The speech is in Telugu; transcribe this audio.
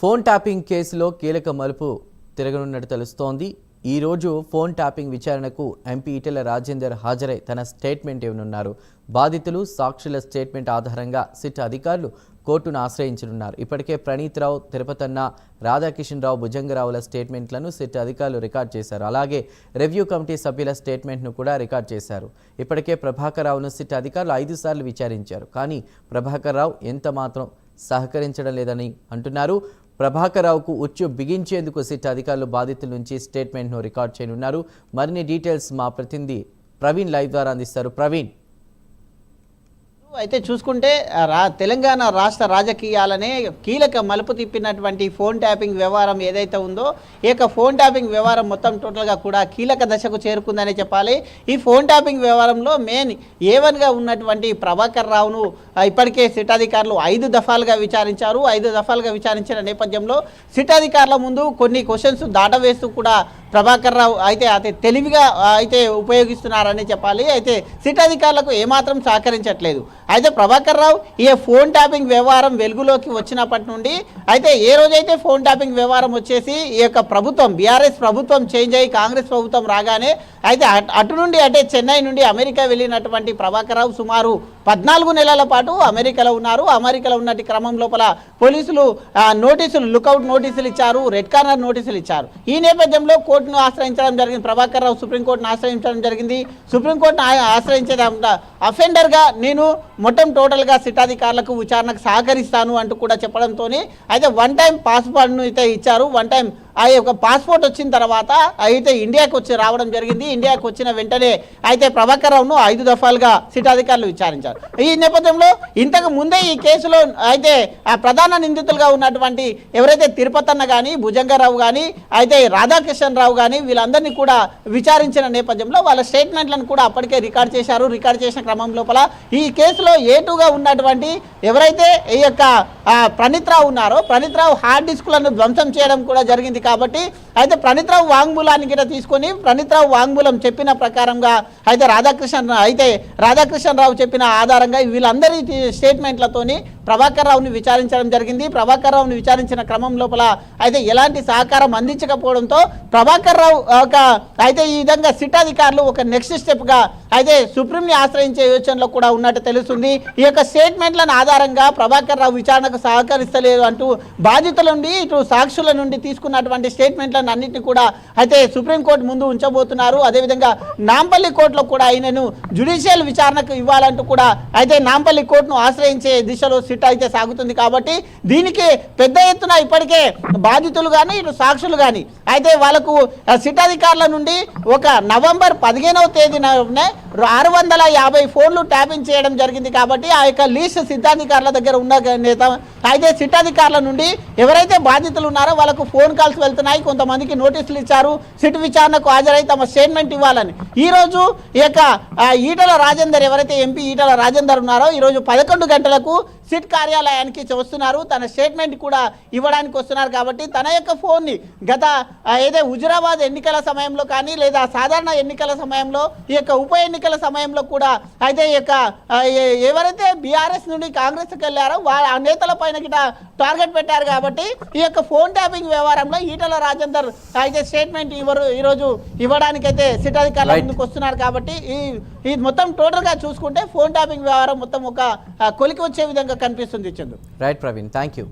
ఫోన్ ట్యాపింగ్ కేసులో కీలక మలుపు తిరగనున్నట్టు తెలుస్తోంది. ఈ రోజు ఫోన్ ట్యాపింగ్ విచారణకు ఎంపీ ఈటెల రాజేందర్ హాజరై తన స్టేట్మెంట్ ఇవ్వనున్నారు. బాధితులు సాక్షుల స్టేట్మెంట్ ఆధారంగా సిట్ అధికారులు కోర్టును ఆశ్రయించనున్నారు. ఇప్పటికే ప్రణీత్ రావు, తిరుపతన్న, రాధాకిషన్ రావు, భుజంగరావుల స్టేట్మెంట్లను సిట్ అధికారులు రికార్డ్ చేశారు. అలాగే రివ్యూ కమిటీ సభ్యుల స్టేట్మెంట్ను కూడా రికార్డ్ చేశారు. ఇప్పటికే ప్రభాకర్ రావును సిట్ అధికారులు 5 సార్లు విచారించారు. కానీ ప్రభాకర్ రావు ఎంత మాత్రం సహకరించడం లేదని అంటున్నారు. ప్రభాకర్ రావుకు ఉచ్చు బిగించేందుకు సిట్ అధికారులు బాధితుల నుంచి స్టేట్మెంట్ను రికార్డ్ చేయనున్నారు. మరిన్ని డీటెయిల్స్ మా ప్రతినిధి ప్రవీణ్ లైవ్ ద్వారా అందిస్తారు. ప్రవీణ్, అయితే చూసుకుంటే తెలంగాణ రాష్ట్ర రాజకీయాలనే కీలక మలుపు తిప్పినటువంటి ఫోన్ ట్యాపింగ్ వ్యవహారం ఏదైతే ఉందో ఈ యొక్క ఫోన్ ట్యాపింగ్ వ్యవహారం మొత్తం టోటల్గా కూడా కీలక దశకు చేరుకుందనే చెప్పాలి. ఈ ఫోన్ ట్యాపింగ్ వ్యవహారంలో మెయిన్ ఏవన్గా ఉన్నటువంటి ప్రభాకర్ రావును ఇప్పటికే సిట్ అధికారులు 5 దఫాలుగా విచారించారు. 5 దఫాలుగా విచారించిన నేపథ్యంలో సిట్ అధికారుల ముందు కొన్ని క్వశ్చన్స్ దాటవేస్తూ కూడా ప్రభాకర్ రావు అయితే తెలివిగా అయితే ఉపయోగిస్తున్నారని చెప్పాలి. అయితే సిట్ అధికారులకు ఏమాత్రం సహకరించట్లేదు. అయితే ప్రభాకర్ రావు ఈ ఫోన్ ట్యాపింగ్ వ్యవహారం వెలుగులోకి వచ్చినప్పటి నుండి అయితే ఏ రోజైతే ఫోన్ ట్యాపింగ్ వ్యవహారం వచ్చేసి ఈ యొక్క ప్రభుత్వం బీఆర్ఎస్ ప్రభుత్వం చేంజ్ అయ్యి కాంగ్రెస్ ప్రభుత్వం రాగానే అయితే అటు నుండి అంటే చెన్నై నుండి అమెరికా వెళ్ళినటువంటి ప్రభాకర్ రావు సుమారు 14 నెలల పాటు అమెరికాలో ఉన్నారు. అమెరికాలో ఉన్నటి క్రమం లోపల పోలీసులు నోటీసులు, లుకౌట్ నోటీసులు ఇచ్చారు, రెడ్ కార్నర్ నోటీసులు ఇచ్చారు. ఈ నేపథ్యంలో కోర్టును ఆశ్రయించడం జరిగింది. ప్రభాకర్ రావు సుప్రీంకోర్టును ఆశ్రయించడం జరిగింది. సుప్రీంకోర్టును ఆశ్రయించే అఫెండర్గా నేను మొత్తం టోటల్గా సిట్ అధికారులకు విచారణకు సహకరిస్తాను అంటూ కూడా చెప్పడంతో అయితే 1 టైం పాస్పోర్ట్ను అయితే ఇచ్చారు. 1 టైం ఆ యొక్క పాస్పోర్ట్ వచ్చిన తర్వాత అయితే ఇండియాకు రావడం జరిగింది. ఇండియాకు వచ్చిన వెంటనే అయితే ప్రభాకర్ రావును 5 దఫాలుగా సిట్ అధికారులు విచారించారు. ఈ నేపథ్యంలో ఇంతకు ముందే ఈ కేసులో అయితే ప్రధాన నిందితులుగా ఉన్నటువంటి ఎవరైతే తిరుపతన్న కానీ, భుజంగరావు కానీ, అయితే రాధాకిషన్ రావు కానీ వీళ్ళందరినీ కూడా విచారించిన నేపథ్యంలో వాళ్ళ స్టేట్మెంట్లను కూడా అప్పటికే రికార్డ్ చేశారు. రికార్డ్ చేసిన క్రమం లోపల ఈ కేసులో ఏటుగా ఉన్నటువంటి ఎవరైతే ఈ యొక్క ప్రణీత్ రావు ఉన్నారో ప్రణీత్ రావు హార్డ్ డిస్కులను ధ్వంసం చేయడం కూడా జరిగింది. కాబట్టి అయితే ప్రణీత్ రావు వాంగ్మూలాన్ని కూడా తీసుకొని ప్రణీత్ రావు వాంగ్మూలం చెప్పిన ప్రకారంగా అయితే రాధాకృష్ణ రావు చెప్పిన ఆధారంగా వీళ్ళందరి స్టేట్మెంట్లతోని ప్రభాకర్ రావుని విచారించడం జరిగింది. ప్రభాకర్ రావుని విచారించిన క్రమం లోపల అయితే ఎలాంటి సహకారం అందించకపోవడంతో ప్రభాకర్ రావు అయితే ఈ విధంగా సిట్ అధికారులు ఒక నెక్స్ట్ స్టెప్గా అయితే సుప్రీంని ఆశ్రయించే యోచనలో కూడా ఉన్నట్టు తెలుస్తుంది. ఈ యొక్క స్టేట్మెంట్లను ఆధారంగా ప్రభాకర్ రావు విచారణకు సహకరిస్తలేదు అంటూ బాధితుల నుండి ఇటు సాక్షుల నుండి తీసుకున్నటువంటి స్టేట్మెంట్లను అన్నింటినీ కూడా అయితే సుప్రీంకోర్టు ముందు ఉంచబోతున్నారు. అదేవిధంగా నాంపల్లి కోర్టులో కూడా ఆయనను జ్యుడిషియల్ విచారణకు ఇవ్వాలంటూ కూడా అయితే నాంపల్లి కోర్టును ఆశ్రయించే దిశలో సిట్ అయితే సాగుతుంది. కాబట్టి దీనికి పెద్ద ఎత్తున ఇప్పటికే బాధితులు కానీ ఇటు సాక్షులు కానీ అయితే వాళ్ళకు సిట్ అధికారుల నుండి ఒక నవంబర్ 15వ తేదీనే 650 ఫోన్లు ట్యాపింగ్ చేయడం జరిగింది. కాబట్టి ఆ యొక్క లీస్ట్ సిద్ధాధికారుల దగ్గర ఉన్న నేత అయితే సిట్ అధికారుల నుండి ఎవరైతే బాధితులు ఉన్నారో వాళ్ళకు ఫోన్ కాల్స్ వెళ్తున్నాయి. కొంతమందికి నోటీసులు ఇచ్చారు. సిట్ విచారణకు హాజరై తమ స్టేట్మెంట్ ఇవ్వాలని ఈరోజు ఈ యొక్క ఈటెల రాజేందర్ ఎవరైతే ఎంపీ ఈటెల రాజేందర్ ఉన్నారో ఈరోజు 11 గంటలకు సిట్ కార్యాలయానికి వస్తున్నారు. తన స్టేట్మెంట్ కూడా ఇవ్వడానికి వస్తున్నారు. కాబట్టి తన యొక్క ఫోన్ని గత ఏదో హుజురాబాద్ ఎన్నికల సమయంలో కానీ లేదా సాధారణ ఎన్నికల సమయంలో ఈ యొక్క ఉప ఎన్నికల సమయంలో కూడా అయితే ఈ యొక్క ఎవరైతే బీఆర్ఎస్ నుండి కాంగ్రెస్కి వెళ్ళారో ఆ నేతల పైన గిట టార్గెట్ పెట్టారు. కాబట్టి ఈ యొక్క ఫోన్ ట్యాపింగ్ వ్యవహారంలో ఈటెల రాజేందర్ అయితే స్టేట్మెంట్ ఈరోజు ఇవ్వడానికైతే సిట్ అధికారుల ముందుకు వస్తున్నారు. కాబట్టి ఈ మొత్తం టోటల్గా చూసుకుంటే ఫోన్ ట్యాపింగ్ వ్యవహారం మొత్తం ఒక కొలికి వచ్చే విధంగా కనిపిస్తుంది. Chandu. Right Praveen, thank you.